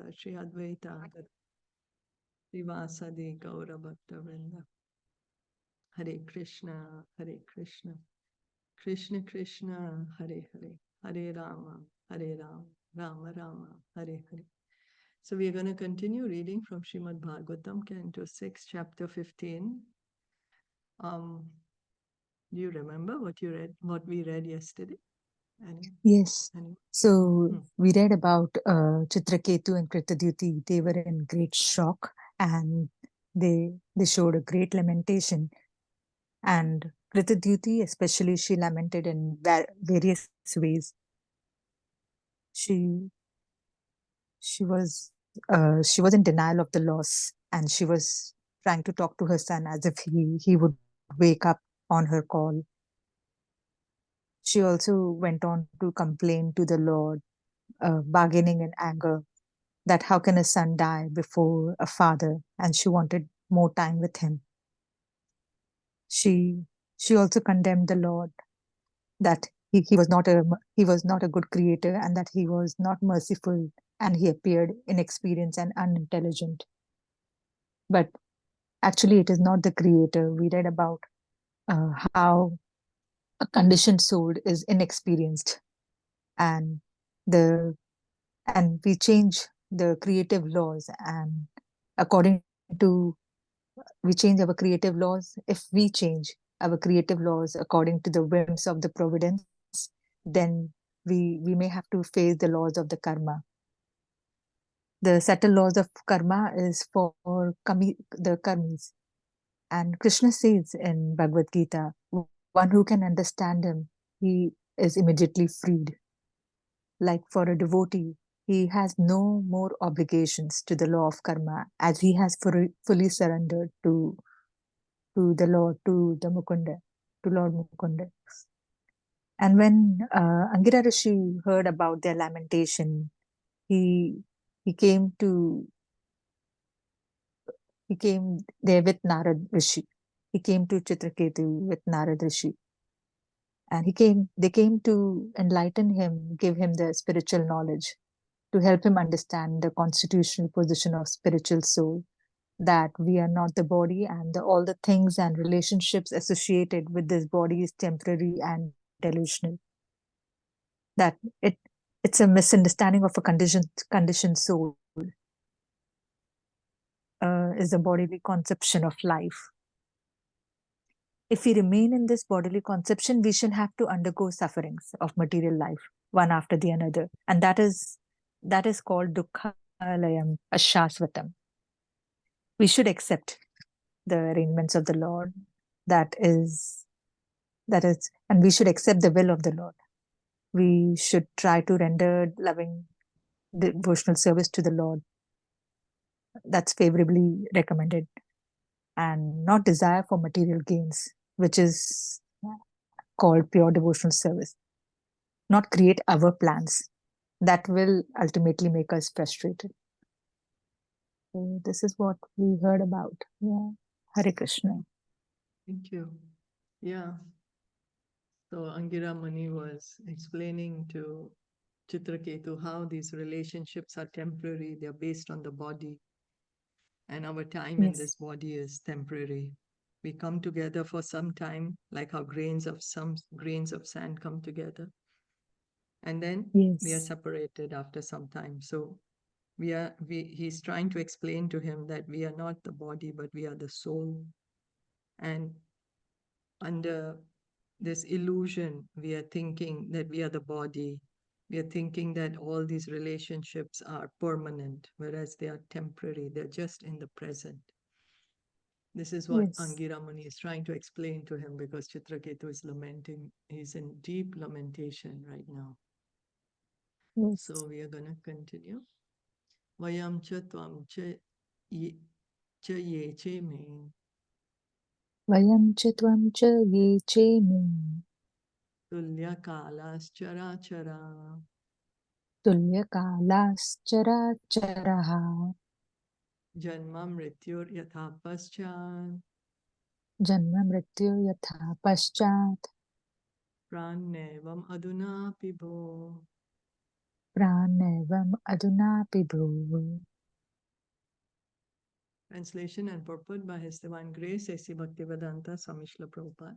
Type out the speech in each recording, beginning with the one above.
Gadadhara Shri Advaita Srivasadi Gaura Bhakta Vrinda. Hare Krishna, Krishna Krishna, Hare Hare, Hare Rama, Rama Rama, Hare Hare. So we are going to continue reading from Srimad Bhagavatam, Canto 6, chapter 15. Do you remember what we read yesterday? Yes. So we read about Chitraketu and Kritadyuti. They were in great shock and they showed a great lamentation. And Kritadyuti, especially, she lamented in various ways. She was in denial of the loss, and she was trying to talk to her son as if he would wake up on her call. She also went on to complain to the Lord, bargaining in anger that how can a son die before a father, and she wanted more time with him. She also condemned the Lord that he was not a good creator, and that he was not merciful, and he appeared inexperienced and unintelligent. But actually, it is not the creator. We read about how a conditioned soul is inexperienced, and we change the creative laws, and according to we change our creative laws. If we change our creative laws according to the whims of the providence, then we may have to face the laws of the karma. The subtle laws of karma is for the karmis. And Krishna says in Bhagavad Gita, one who can understand him, he is immediately freed. Like for a devotee, he has no more obligations to the law of karma, as he has fully surrendered to the Lord, to Lord Mukunda. And when Aṅgirā Rishi heard about their lamentation, he came there with Nārada Rishi. He came to Chitraketu with Nārada Rishi. And they came to enlighten him, give him the spiritual knowledge, to help him understand the constitutional position of spiritual soul, that we are not the body, and all the things and relationships associated with this body is temporary and delusional. That it's a misunderstanding of a conditioned soul, is the bodily conception of life. If we remain in this bodily conception, we shall have to undergo sufferings of material life, one after the another. And that is called dukkhalayam ashasvatam. We should accept the arrangements of the Lord. That is, and we should accept the will of the Lord. We should try to render loving devotional service to the Lord. That's favorably recommended. And not desire for material gains, which is called pure devotional service. Not create our plans. That will ultimately make us frustrated. So this is what we heard about. Yeah. Hare Krishna. Thank you. Yeah. So Aṅgirā Muni was explaining to Chitraketu how these relationships are temporary. They're based on the body. And our time in this body is temporary. We come together for some time, like how grains of sand come together. And then we are separated after some time. So he's trying to explain to him that we are not the body, but we are the soul. And under this illusion, we are thinking that we are the body. We are thinking that all these relationships are permanent, whereas they are temporary. They're just in the present. This is what Aṅgirā Muni is trying to explain to him, because Chitraketu is lamenting. He's in deep lamentation right now. So we are going to continue. Vayam cha tvam cha ye che me. Vayam cha tvam cha ye che me. Tulya kalas chara chara. Tulya kalas chara chara. Janma mrityur yatha paschat. Janma mrityu yatha paschat. Prannevam aduna pibho. Pranevam adunapi bhru. Translation and purport by His Divine Grace, A.C. Bhaktivedanta Swami Srila Prabhupada.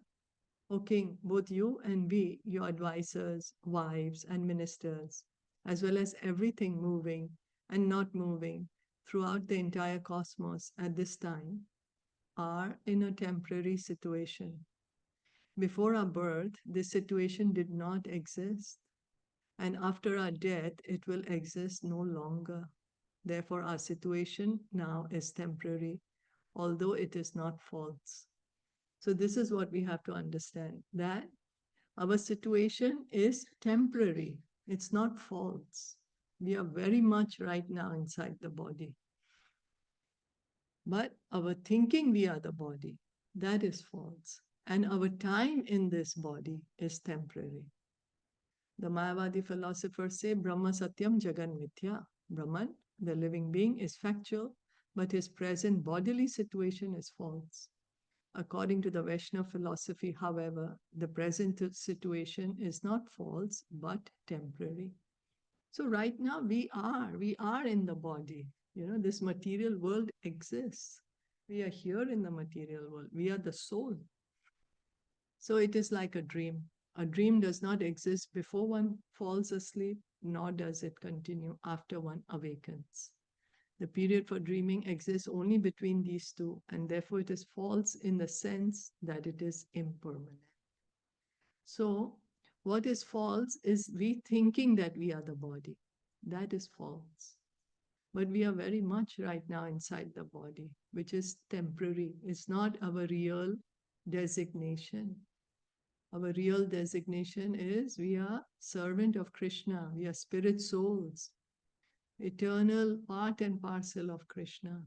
O King, both you and we, your advisors, wives, and ministers, as well as everything moving and not moving throughout the entire cosmos at this time, are in a temporary situation. Before our birth, this situation did not exist, and after our death, it will exist no longer. Therefore, our situation now is temporary, although it is not false. So this is what we have to understand, that our situation is temporary. It's not false. We are very much right now inside the body. But our thinking we are the body, that is false. And our time in this body is temporary. The Mayavadi philosophers say, Brahma Satyam Jagan Mithya. Brahman, the living being, is factual, but his present bodily situation is false. According to the Vaishnava philosophy, however, the present situation is not false, but temporary. So right now we are in the body. This material world exists. We are here in the material world. We are the soul. So it is like a dream. A dream does not exist before one falls asleep, nor does it continue after one awakens. The period for dreaming exists only between these two, and therefore it is false in the sense that it is impermanent. So, what is false is we thinking that we are the body. That is false. But we are very much right now inside the body, which is temporary. It's not our real designation. Our real designation is we are servant of Krishna. We are spirit souls, eternal part and parcel of Krishna.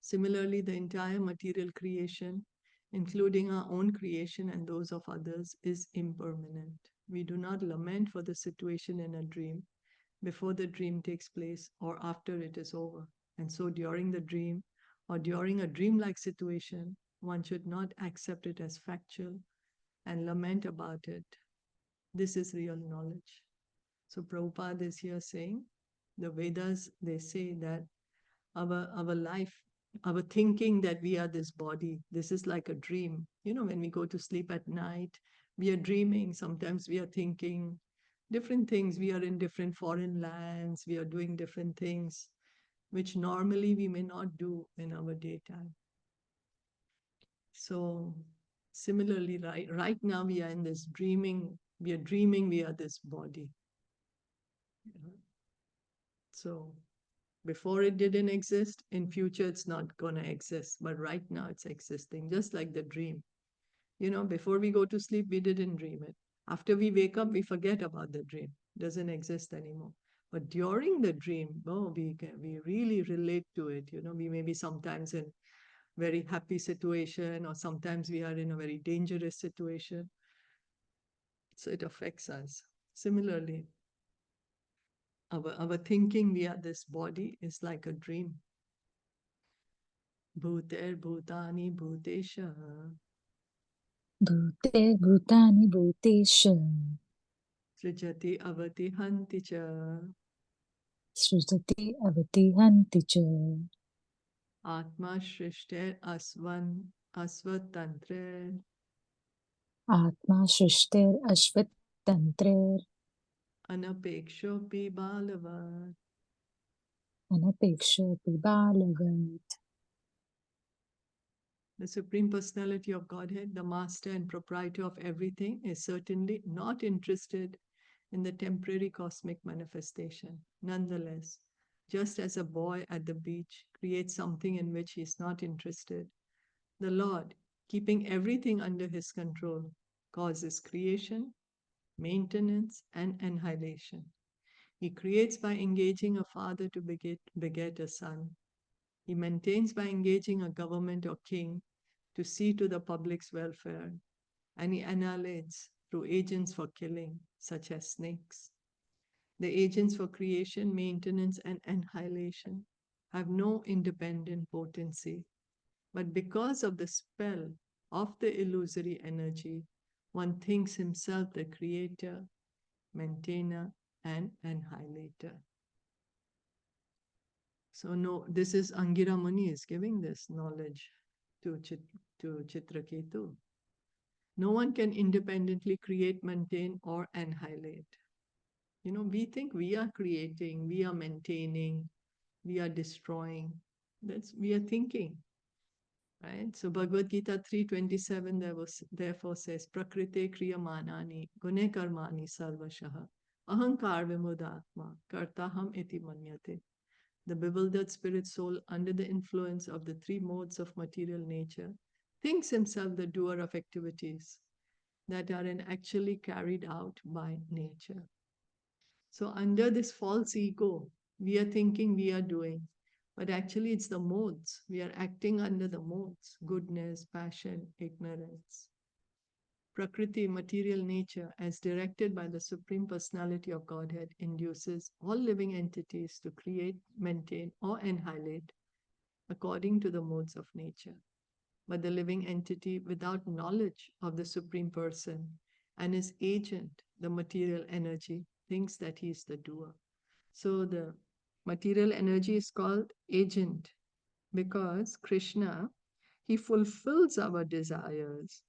Similarly, the entire material creation, including our own creation and those of others, is impermanent. We do not lament for the situation in a dream before the dream takes place or after it is over. And so during the dream or during a dreamlike situation, one should not accept it as factual and lament about it. This is real knowledge. So Prabhupada is here saying, the Vedas, they say that our life, our thinking that we are this body, this is like a dream. When we go to sleep at night, we are dreaming. Sometimes we are thinking different things. We are in different foreign lands. We are doing different things, which normally we may not do in our daytime. So similarly, right now we are in this dreaming. We are dreaming we are this body. So before it didn't exist, in future it's not going to exist, but right now it's existing, just like the dream. Before we go to sleep, we didn't dream it. After we wake up, we forget about the dream. It doesn't exist anymore. But during the dream, we really relate to it. We may be sometimes in very happy situation, or sometimes we are in a very dangerous situation. So it affects us. Similarly, our thinking we are this body is like a dream. Bhuter bhutani bhutesha. Bhute bhutani bhutesha. Srijati avati hanti cha. Srijati avati hanti cha. Atma shrishter asvatantre. Atma shrishter ashvatantre. Anapekshopi balavat. Anapekshopi balavat. The Supreme Personality of Godhead, the Master and Proprietor of everything, is certainly not interested in the temporary cosmic manifestation. Nonetheless, just as a boy at the beach creates something in which he is not interested, the Lord, keeping everything under his control, causes creation, maintenance, and annihilation. He creates by engaging a father to beget a son. He maintains by engaging a government or king to see to the public's welfare, and he annihilates through agents for killing, such as snakes. The agents for creation, maintenance, and annihilation have no independent potency, but because of the spell of the illusory energy, one thinks himself the creator, maintainer, and annihilator. So no, this is Aṅgirā Muni is giving this knowledge to Chitraketu. No one can independently create, maintain, or annihilate. We think we are creating, we are maintaining, we are destroying. We are thinking, right? So Bhagavad Gita 3:27 therefore says, Prakrite kriyamanani gune karmani sarvashaha ahankar vimudatma kartaham iti manyate. The bewildered spirit soul, under the influence of the three modes of material nature, thinks himself the doer of activities that are actually carried out by nature. So under this false ego, we are thinking we are doing, but actually it's the modes. We are acting under the modes: goodness, passion, ignorance. Prakriti, material nature, as directed by the Supreme Personality of Godhead, induces all living entities to create, maintain, or annihilate according to the modes of nature. But the living entity, without knowledge of the Supreme Person and his agent, the material energy, thinks that he is the doer. So the material energy is called agent because Krishna, he fulfills our desires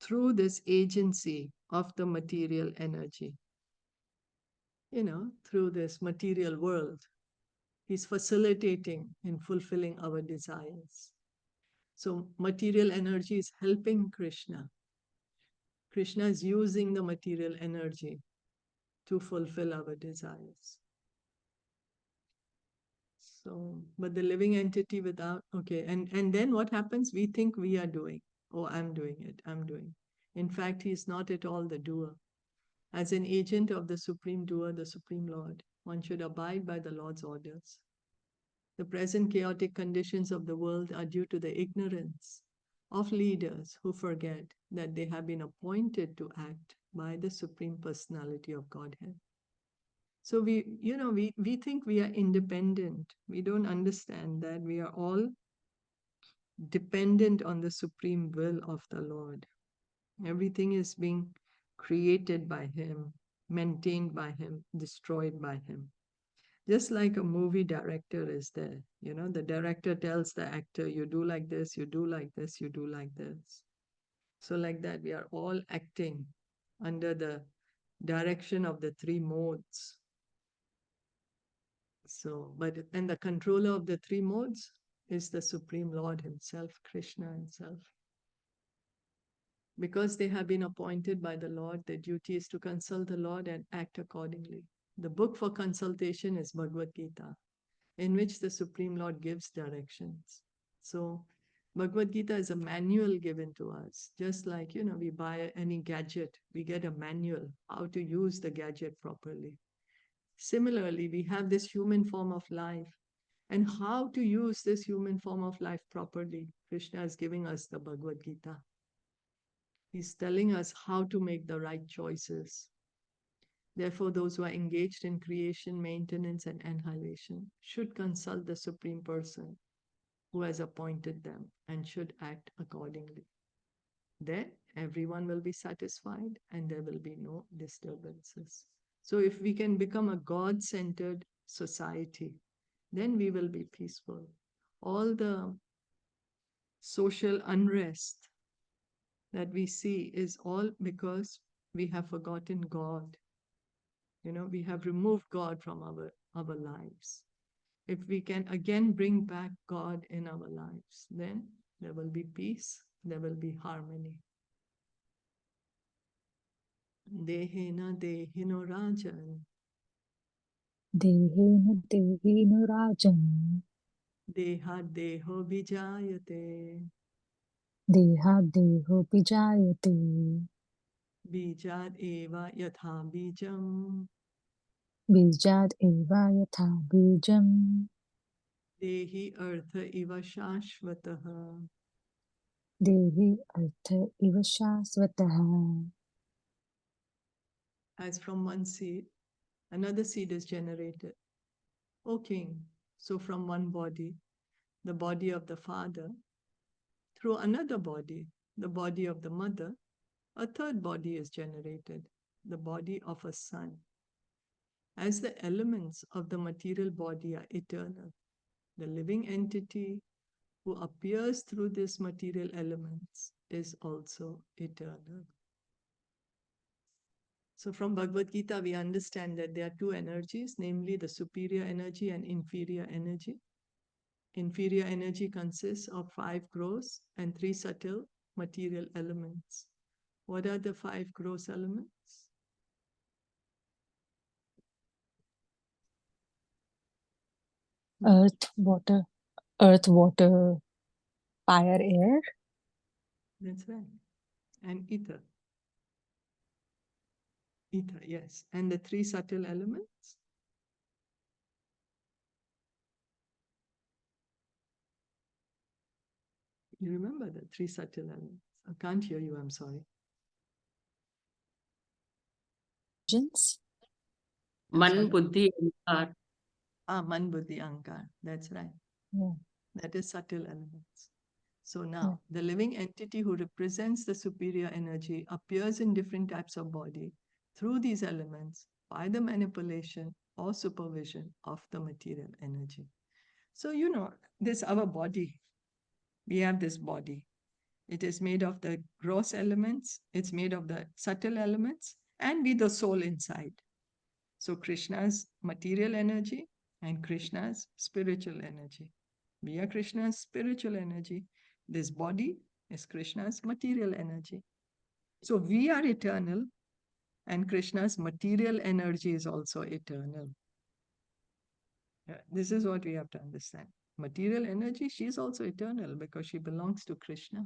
through this agency of the material energy. Through this material world, he's facilitating in fulfilling our desires. So material energy is helping Krishna. Krishna is using the material energy to fulfill our desires. So, but the living entity without, okay, and then what happens? We think we are doing. Oh, I'm doing it, I'm doing. In fact, he is not at all the doer. As an agent of the Supreme Doer, the Supreme Lord, one should abide by the Lord's orders. The present chaotic conditions of the world are due to the ignorance of leaders who forget that they have been appointed to act by the Supreme Personality of Godhead. So we think we are independent. We don't understand that we are all dependent on the supreme will of the Lord. Everything is being created by Him, maintained by Him, destroyed by Him. Just like a movie director is there, the director tells the actor, you do like this, you do like this, you do like this. So like that, we are all acting under the direction of the three modes. So, and the controller of the three modes is the Supreme Lord Himself, Krishna Himself. Because they have been appointed by the Lord, their duty is to consult the Lord and act accordingly. The book for consultation is Bhagavad Gita, in which the Supreme Lord gives directions. So Bhagavad Gita is a manual given to us. Just like, we buy any gadget, we get a manual how to use the gadget properly. Similarly, we have this human form of life, and how to use this human form of life properly. Krishna is giving us the Bhagavad Gita. He's telling us how to make the right choices. Therefore, those who are engaged in creation, maintenance, and annihilation should consult the Supreme Person who has appointed them and should act accordingly. Then everyone will be satisfied and there will be no disturbances. So if we can become a God-centered society, then we will be peaceful. All the social unrest that we see is all because we have forgotten God. We have removed God from our lives. If we can again bring back God in our lives, then there will be peace, there will be harmony. Dehena dehino rajan. Dehena dehino rajan. Deha deho vijayate. Deha deho vijayate. Bijad eva yatha bijam. Bijad eva yatha bijam. Dehi artha iva shashvataha. Dehi artha iva shasvataha. As from one seed, another seed is generated. O king, so from one body, the body of the father, through another body, the body of the mother, a third body is generated, the body of a son. as the elements of the material body are eternal. The living entity who appears through these material elements is also eternal. So from Bhagavad Gita, we understand that there are two energies, namely the superior energy and inferior energy. Inferior energy consists of 5 gross and 3 subtle material elements. What are the 5 gross elements? Earth, water, fire, air. That's right. And ether. Ether, yes. And the 3 subtle elements? You remember the 3 subtle elements? I can't hear you, I'm sorry. Visions. Man, Buddhi, Ahankar. Man, Buddhi, Ahankar. That's right. Yeah. That is subtle elements. So now, the living entity who represents the superior energy appears in different types of body through these elements by the manipulation or supervision of the material energy. So, this our body. We have this body. It is made of the gross elements, it's made of the subtle elements, and with the soul inside. So, Krishna's material energy and Krishna's spiritual energy. We are Krishna's spiritual energy. This body is Krishna's material energy. So we are eternal, and Krishna's material energy is also eternal. This is what we have to understand. Material energy, she is also eternal because she belongs to Krishna.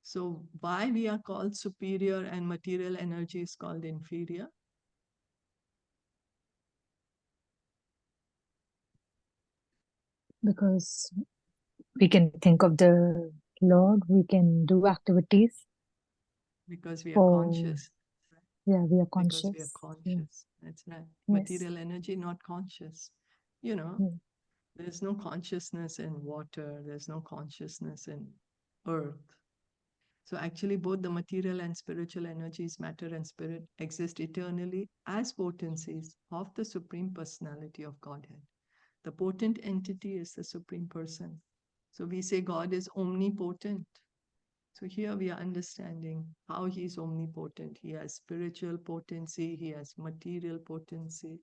So why we are called superior and material energy is called inferior? Because we can think of the Lord, we can do activities. Because we are conscious. Yeah, we are conscious. Because we are conscious. Yeah. That's right. Yes. Material energy, not conscious. There's no consciousness in water. There's no consciousness in earth. So actually, both the material and spiritual energies, matter and spirit, exist eternally as potencies of the Supreme Personality of Godhead. The potent entity is the Supreme Person. So we say God is omnipotent. So here we are understanding how he is omnipotent. He has spiritual potency, he has material potency.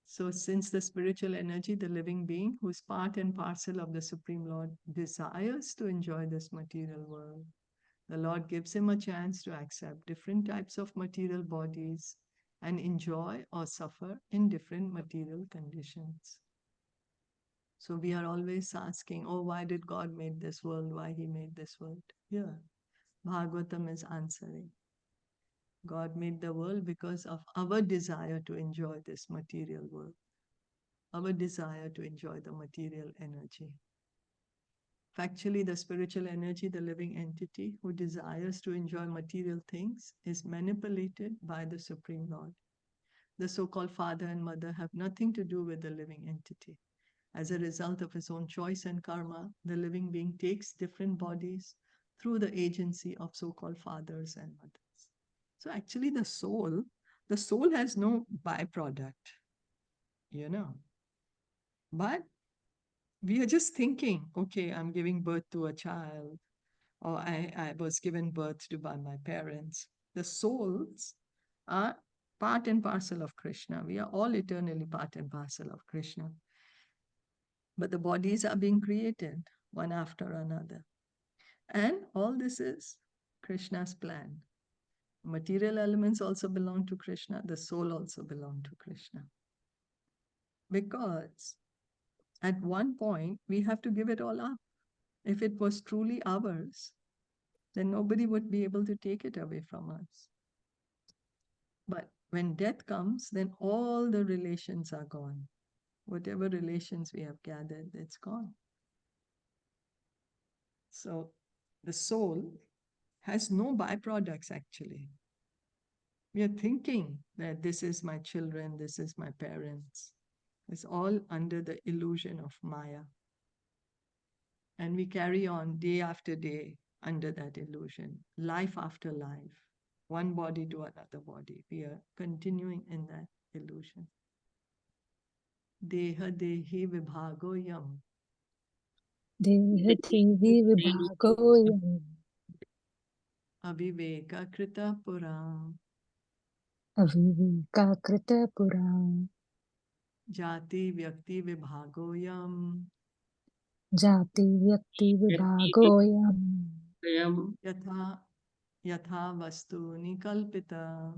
So since the spiritual energy, the living being, who is part and parcel of the Supreme Lord, desires to enjoy this material world, the Lord gives him a chance to accept different types of material bodies and enjoy or suffer in different material conditions. So we are always asking, oh, why did God make this world? Why he made this world? Here, Bhagavatam is answering. God made the world because of our desire to enjoy this material world, our desire to enjoy the material energy. Factually, the spiritual energy, the living entity who desires to enjoy material things, is manipulated by the Supreme Lord. The so-called father and mother have nothing to do with the living entity. As a result of his own choice and karma, the living being takes different bodies through the agency of so-called fathers and mothers. So actually the soul has no byproduct, But we are just thinking, okay, I'm giving birth to a child, or I was given birth to by my parents. The souls are part and parcel of Krishna. We are all eternally part and parcel of Krishna. But the bodies are being created one after another. And all this is Krishna's plan. Material elements also belong to Krishna. The soul also belongs to Krishna. Because at one point, we have to give it all up. If it was truly ours, then nobody would be able to take it away from us. But when death comes, then all the relations are gone. Whatever relations we have gathered, it's gone. So the soul has no byproducts actually. We are thinking that this is my children, this is my parents. It's all under the illusion of Maya. And we carry on day after day under that illusion, life after life. one body to another body. We are continuing in that illusion. Deha dehi vibhagoyam. Dehadevi vibhagoyam Aviveka krita puram. avivekakrita puram Jati vyakti vibhagoyam. jati vyakti vibhagoyam Yatha yatha vastuni kalpita.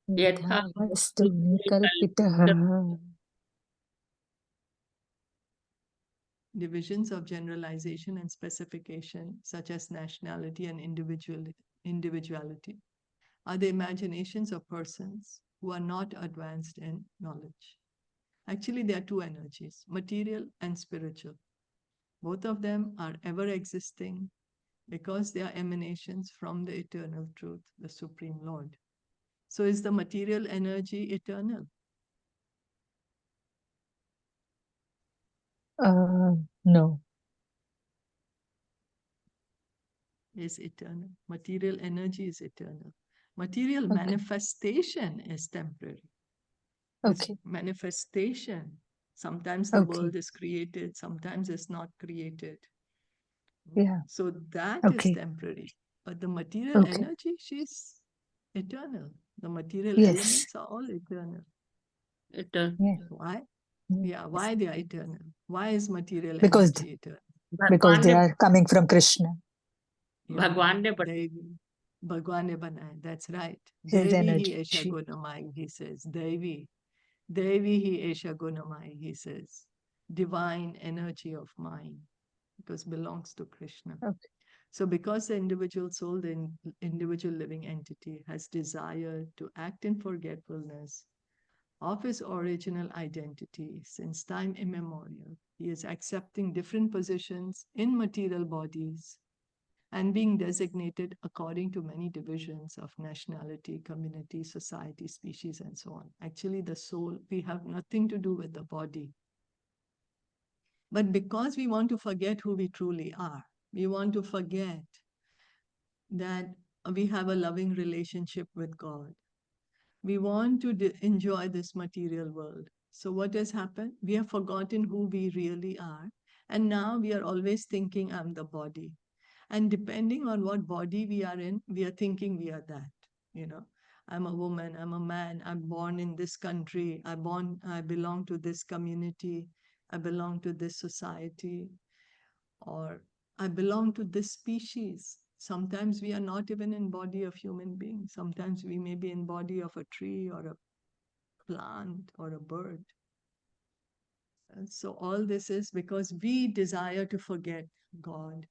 yatha vastuni kalpitah. Divisions of generalization and specification, such as nationality and individuality, are the imaginations of persons who are not advanced in knowledge. Actually, there are two energies, material and spiritual. Both of them are ever existing because they are emanations from the eternal truth, the Supreme Lord. So is the material energy eternal? No. Is eternal. Material energy is eternal. Material Okay. manifestation is temporary. This Okay. manifestation, sometimes the Okay. world is created, sometimes it's not created. Yeah. So that is Okay. temporary. But the material Okay. energy, she's eternal. The material Yes. elements are all eternal. Eternal. Yeah. Why? Yes. Yeah, why they are eternal? Why is material Because energy eternal? because they भगवान are coming from Krishna, ने Devi, Bhagwan ne banaya. That's right. his Devi hi energy. esha gunamai, he says. Devi hi esha gunamai, he says. Divine energy of mind, because belongs to Krishna. Okay. So because the individual soul, the individual living entity, has desired to act in forgetfulness of his original identity since time immemorial, he is accepting different positions in material bodies and being designated according to many divisions of nationality, community, society, species, and so on. Actually, the soul, we have nothing to do with the body. But because we want to forget who we truly are, we want to forget that we have a loving relationship with God. We want to enjoy this material world. So what has happened? We have forgotten who we really are. And now we are always thinking, I'm the body. And depending on what body we are in, we are thinking we are that. You know, I'm a woman, I'm a man, I'm born in this country, I belong to this community, I belong to this society, or I belong to this species. Sometimes we are not even in body of human beings. Sometimes we may be in body of a tree or a plant or a bird. And so all this is because we desire to forget God.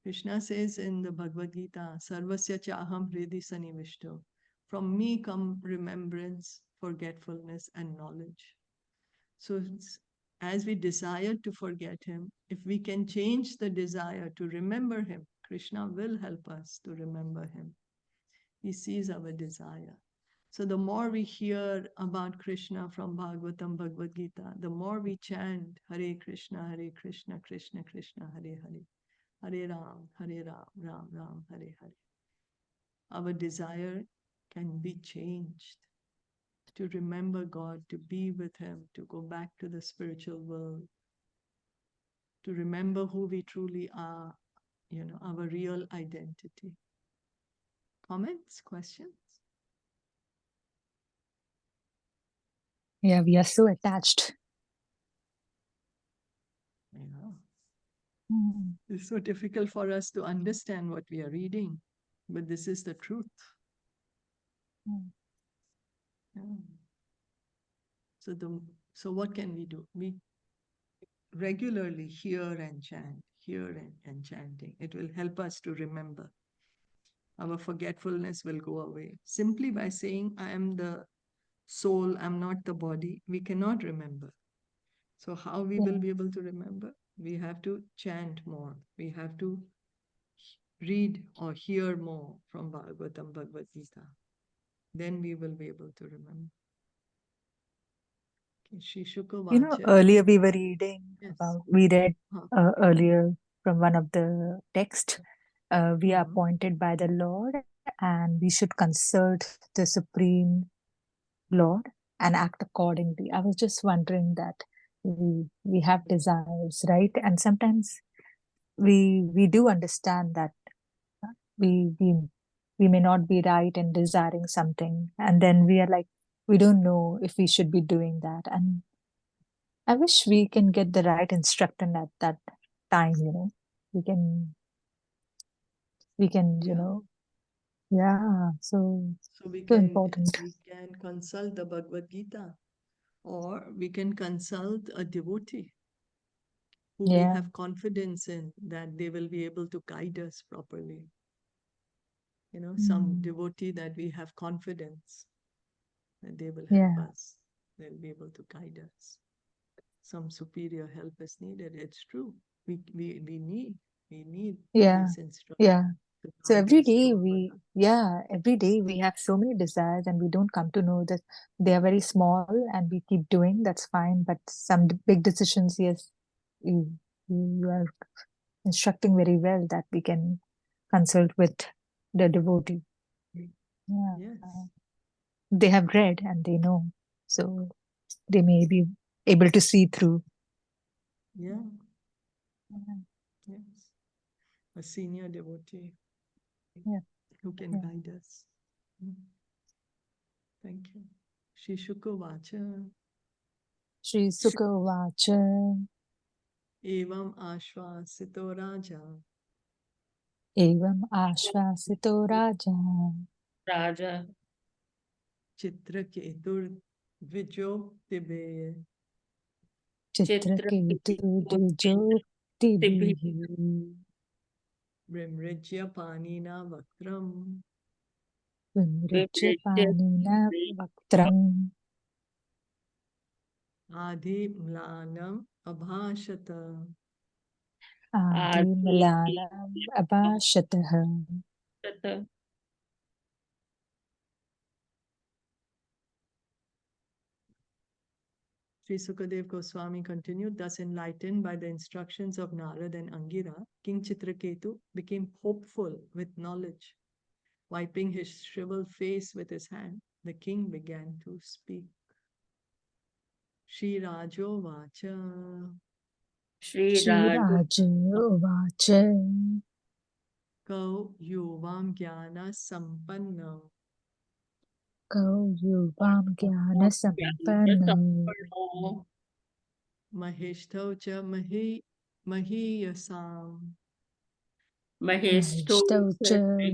Krishna says in the Bhagavad Gita, Sarvasya chaham hridi sanivishto. From me come remembrance, forgetfulness, and knowledge. So as we desire to forget him, if we can change the desire to remember him, Krishna will help us to remember him. He sees our desire. So the more we hear about Krishna from Bhagavatam, Bhagavad Gita, the more we chant Hare Krishna, Krishna Krishna, Hare Hare, Hare Ram, Ram Ram, Hare Hare. Our desire can be changed to remember God, to be with him, to go back to the spiritual world, to remember who we truly are, our real identity. Comments, questions? Yeah, we are so attached. Yeah. Mm. It's so difficult for us to understand what we are reading, but this is the truth. Mm. Yeah. So what can we do? We regularly hear and chant, and chanting. It will help us to remember. Our forgetfulness will go away. Simply by saying, I am the soul, I'm not the body, we cannot remember. So how we will be able to remember? We have to chant more. We have to read or hear more from Bhagavatam, Bhagavad Gita. Then we will be able to remember. Earlier we were reading about, we read Huh. earlier from one of the texts, we are Mhm. appointed by the Lord and we should consult the Supreme Lord and act accordingly. I was just wondering that we have desires, right? And sometimes we do understand that we we we may not be right in desiring something, and then we are like, we don't know if we should be doing that. And I wish we can get the right instructor at that time, we can Yeah. yeah, so So important. we can consult the Bhagavad Gita, or we can consult a devotee who we Yeah, have confidence in that they will be able to guide us properly. Some devotee that we have confidence that they will help yeah, us. They'll be able to guide us. Some superior help is needed. It's true. We need yeah, these instructions yeah. to So guide every us day to our every day we have so many desires and we don't come to know that they are very small and we keep doing, that's fine. But some big decisions, yes, you, you are instructing very well that we can consult with the devotee. Yeah. Yes. They have read and they know. So they may be able to see through. Yeah. Yeah. Yes. A senior devotee Yeah. who can Yeah. guide us. Thank you. Shri Shuka Vacha Shri Sukha Vacha Evam Ashvasito Raja Evam Ashvasito Raja Raja Chitraketur Vijoktibe Chitraketu Dijoktibihi Vimrijya Panina Vaktram Vimrijya Panina Vaktram Adi Mlanam Abhashata. Adi Malanam Abhashataha. Sri Sukadev Goswami continued, thus enlightened by the instructions of Nārada and Aṅgirā, King Chitraketu became hopeful with knowledge. Wiping his shriveled face with his hand, the king began to speak. Shri Rajo Vacha Shri Shri Rajo Vacha Kau Yuvam Jnana Sampanna Kau Yuvam Jnana Sampanna Maheshtau Cha Mahiyasam Mahistaucha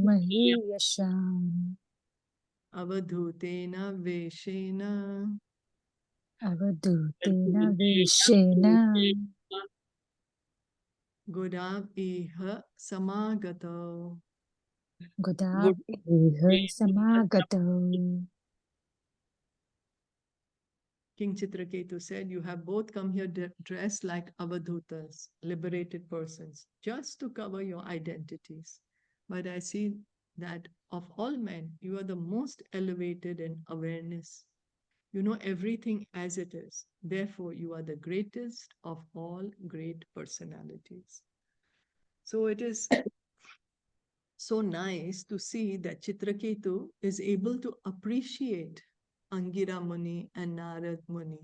Mahiyasham Avadhutena Veshena Avadutena Vishena Gudav Iha Samagato. Gudav Iha Samagato. King Chitraketu said, you have both come here dressed like avadhutas, liberated persons, just to cover your identities. But I see that of all men, you are the most elevated in awareness. You know everything as it is. Therefore, you are the greatest of all great personalities. So it is so nice to see that Chitraketu is able to appreciate Aṅgirā Muni and Nārada Muni.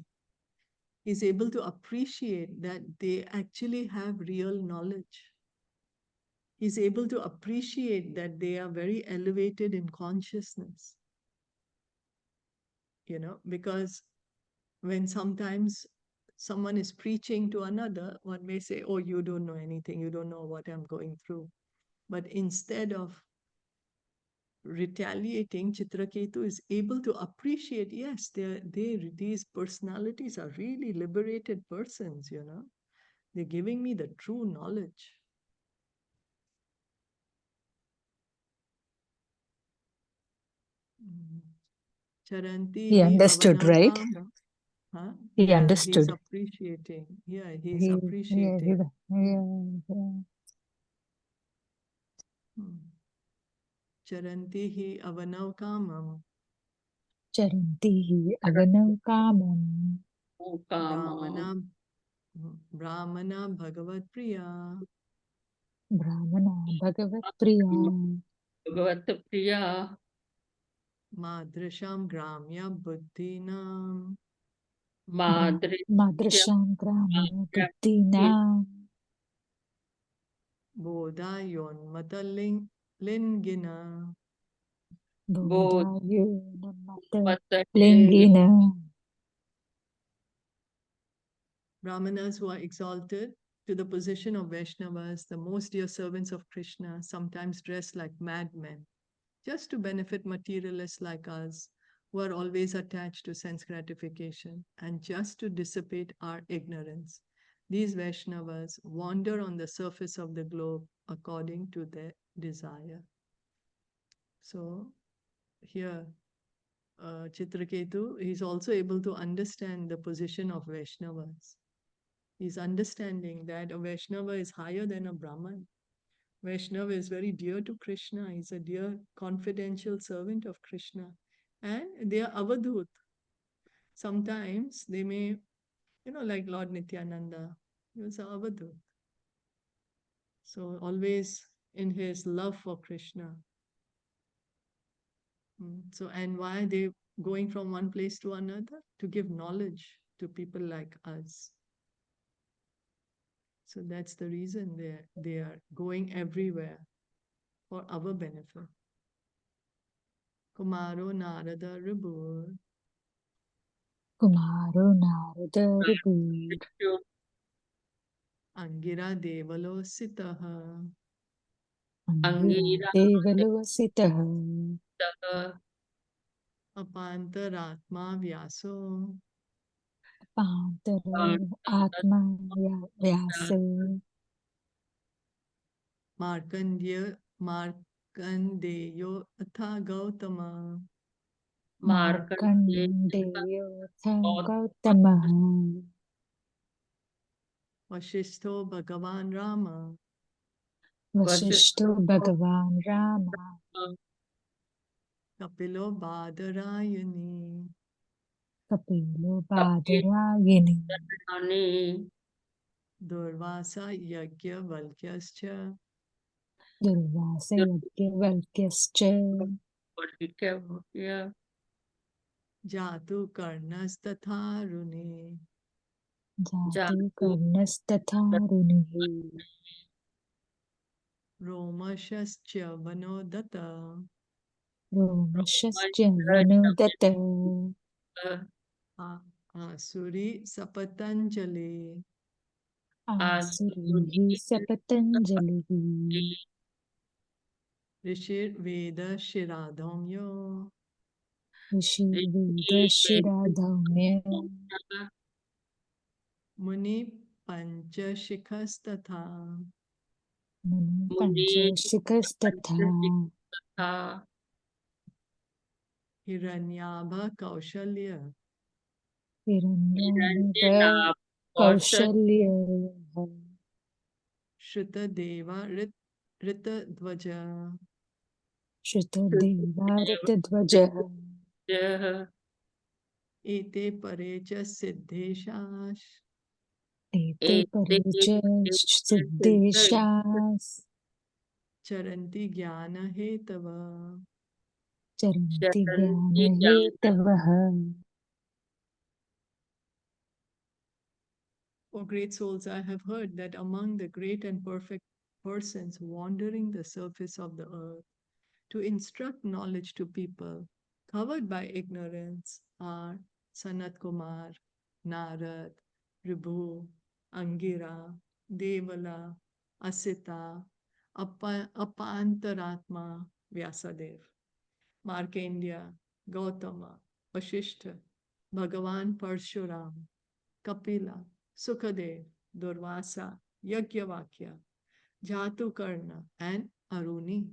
He's able to appreciate that they actually have real knowledge. He's able to appreciate that they are very elevated in consciousness. Because when sometimes someone is preaching to another, one may say, oh, you don't know anything, you don't know what I'm going through. But instead of retaliating, Chitraketu is able to appreciate, yes, these personalities are really liberated persons, They're giving me the true knowledge. Charanti He hi understood, right? avanakam. Huh? He Yeah, he's understood. appreciating. Yeah, he's He, yeah, appreciating. yeah. Charanti hi avanakamam. Charanti Avanam Kamam Brahmana, Brahmana Bhagavat Priya. Brahmana Bhagavat Priya. Bhagavata Priya Madrisham Gramya Buddhinam Madri Madrisham Gramya Buddhina Bodhayonmata Lingina. Bodhayona Mata Bodhi Lingina. Brahmanas who are exalted to the position of Vaishnavas, the most dear servants of Krishna, sometimes dress like madmen, just to benefit materialists like us, who are always attached to sense gratification, and just to dissipate our ignorance. These Vaishnavas wander on the surface of the globe according to their desire. So here, Chitraketu, he's also able to understand the position of Vaishnavas. He's understanding that a Vaishnava is higher than a Brahman. Vaishnava is very dear to Krishna. He's a dear confidential servant of Krishna. And they are avadhut. Sometimes they may, like Lord Nityananda, he was an avadhut. So always in his love for Krishna. So, and why are they going from one place to another? To give knowledge to people like us. So that's the reason they are going everywhere for our benefit. Kumaro Nārada Ribur Kumaro Nārada Ribur Aṅgirā Devalo Sitaha Aṅgirā Aṅgirā Devalositaha Apantaratma Vyaso Pantara Atma Vyasa Markandeyo Atha Gautama Markandeyo Gautamaha Vashishtho Bhagavan Rama Vasishto Bhagavan Rama Kapilo Badarayani Kapilo Badarayini Durvasa Yagya Valkyascha Durvasa Yajnavalkyascha Jatu Karnas Tatharuni Jatu Karnastatharunihi Romashascha Vanodata Romashascha Vanodata Asuri Sapatanjali Asurihi Sapatanjalihi Rishir Veda Shiradhamyo Rishiveda Shiradhamya Muni Panchashikhasthatha Muni Panchashikastatha Hiranyabha Kaushalya Hiranyava Kaushalya Shrutadeva Ritadvaja Shrutadeva Ritadvaja Ete Parecha Siddheshash Ete Pareja Siddheshas Charanti Jnana Hetava. Charanti Jnana Hetavaha. O great souls, I have heard that among the great and perfect persons wandering the surface of the earth to instruct knowledge to people covered by ignorance are Sanat Kumar, Nārada, Prabhu, Aṅgirā, Devala, Asita, Apantaratma, Vyasadeva, Markandeya, Gautama, Vashishtha, Bhagavan Parshuram, Kapila, Sukadev, Durvasa, Yajnavalkya, Jatukarna, and Aruni.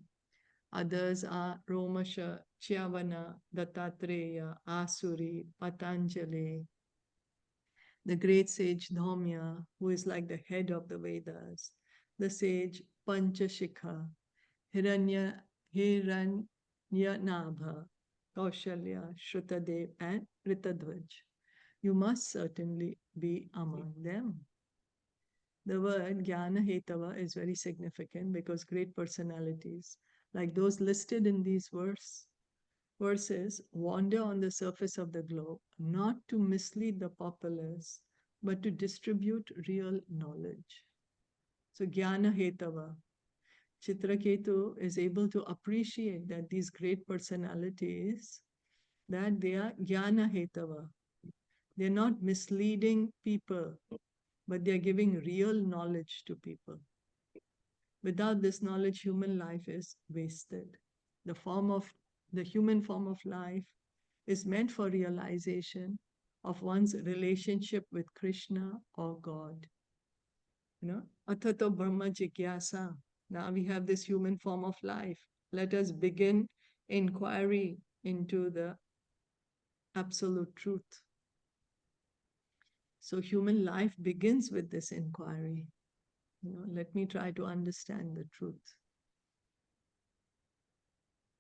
Others are Romasha, Chyavana, Dattatreya, Asuri, Patanjali, the great sage Dhaumya, who is like the head of the Vedas, the sage Panchashikha, Hiranyanabha, Kaushalya, Shrutadev, and Ritadvaj. You must certainly be among them. The word Jnana Hetava is very significant because great personalities like those listed in these verses, wander on the surface of the globe, not to mislead the populace, but to distribute real knowledge. So Jnana Hetava. Chitraketu is able to appreciate that these great personalities, that they are Jnana Hetava. They're not misleading people, but they're giving real knowledge to people. Without this knowledge, human life is wasted. The human form of life is meant for realization of one's relationship with Krishna or God. Atato Brahma Jigyasa. Now we have this human form of life. Let us begin inquiry into the absolute truth. So human life begins with this inquiry. Let me try to understand the truth.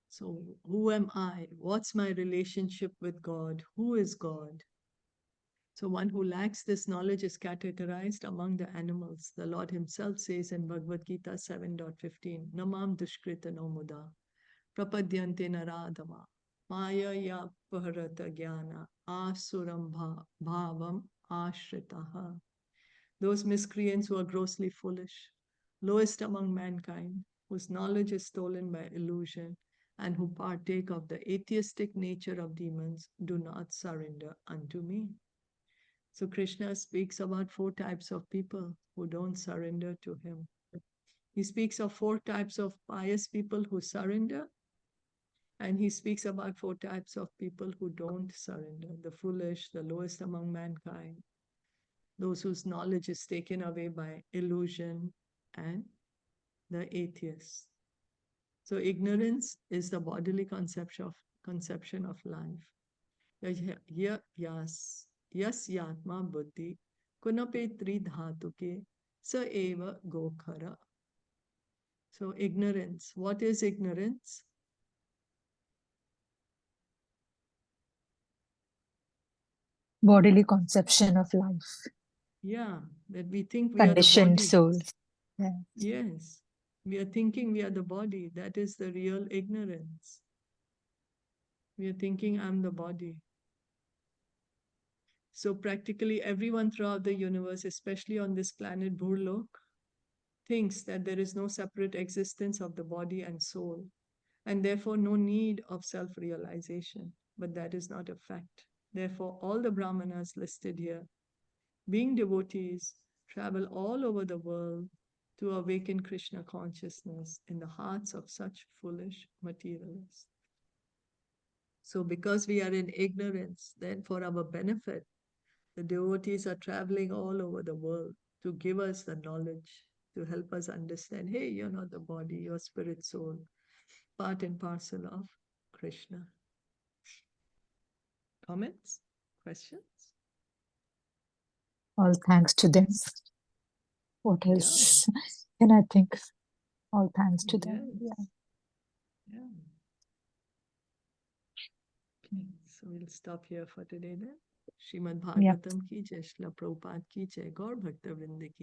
So who am I? What's my relationship with God? Who is God? So one who lacks this knowledge is categorized among the animals. The Lord himself says in Bhagavad Gita 7.15, Namam dushkrita no muda, prapadyante naradama, maya ya paharata jnana, asuram bhavam ashritaha. Those miscreants who are grossly foolish, lowest among mankind, whose knowledge is stolen by illusion, and who partake of the atheistic nature of demons, do not surrender unto me. So Krishna speaks about 4 types of people who don't surrender to him. He speaks of 4 types of pious people who surrender, and he speaks about 4 types of people who don't surrender: the foolish, the lowest among mankind, those whose knowledge is taken away by illusion, and the atheists. So ignorance is the bodily conception of life. Yas yatma buddhi kunape tridhatuke sa eva gokhara. So ignorance. What is ignorance? Bodily conception of life. Yeah, that we think we are the Conditioned body. soul. Yeah. Yes, we are thinking we are the body. That is the real ignorance. We are thinking I'm the body. So practically everyone throughout the universe, especially on this planet Bhurlok, thinks that there is no separate existence of the body and soul, and therefore no need of self-realization. But that is not a fact. Therefore, all the Brahmanas listed here, being devotees, travel all over the world to awaken Krishna consciousness in the hearts of such foolish materialists. So because we are in ignorance, then for our benefit, the devotees are traveling all over the world to give us the knowledge, to help us understand, hey, you're not the body, you're spirit, soul, part and parcel of Krishna. Comments? Questions? All thanks to them. What else can I think? All thanks to them. Yes. Yeah. Okay, so we'll stop here for today then. Srimad Bhagavatam ki jai, Srila Prabhupada ki jai, Gaur Bhakta Vrinda ki